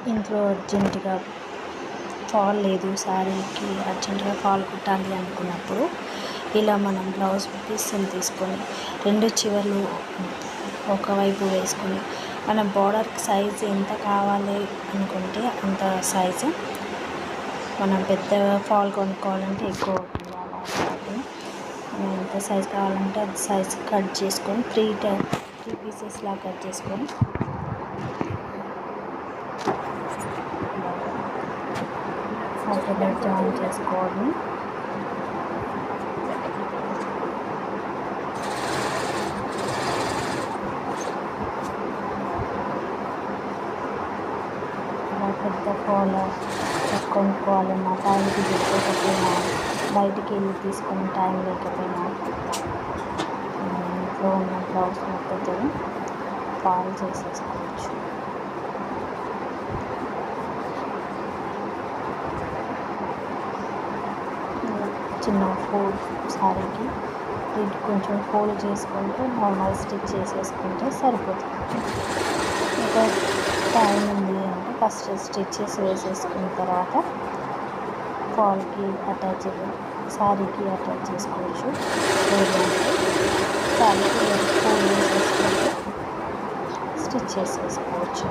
ఇంట్లో అర్జెంటుగా ఫాల్ లేదు, శారీకి అర్జెంటుగా ఫాల్ కుట్టాలి అనుకున్నప్పుడు ఇలా మనం బ్లౌజ్ పీస్ని తీసుకొని రెండు చివర్లు ఒకవైపు వేసుకొని మన బార్డర్కి సైజు ఎంత కావాలి అనుకుంటే అంత సైజు, మనం పెద్ద ఫాల్ కొనుక్కోవాలంటే ఎక్కువ అవుతుంది. అలాగే మనం ఎంత సైజు కావాలంటే అది సైజు కట్ చేసుకొని త్రీ పీసెస్లా కట్ చేసుకొని ఆల్టర్నేట్ జాయిన్ చేసుకోవాలి. ఇలా పెద్ద ఫాల్ కొనుక్కోవాలన్నా, టైంకి దొరకకపోయినా, బయటికి వెళ్ళి తీసుకునే టైం లేకపోయినా ఇంట్లో ఉన్న బ్లౌజ్ మొత్తంతో ఫాల్ చేసేసుకోవచ్చు. చిన్న ఫోల్డ్ శారీకి కొంచెం ఫోల్డ్ చేసుకుంటూ నార్మల్ స్టిచ్ చేసేసుకుంటే సరిపోతుంది. ఇంకా టైం ఉంది అంటే ఫస్ట్ స్టిచ్చెస్ వేసేసుకున్న తర్వాత ఫాల్కి అటాచ్ శారీకి అటాచ్ చేసుకోవచ్చు. శారీకి ఫోల్డ్ వేసేసుకుంటే స్టిచ్ చేసేసుకోవచ్చు.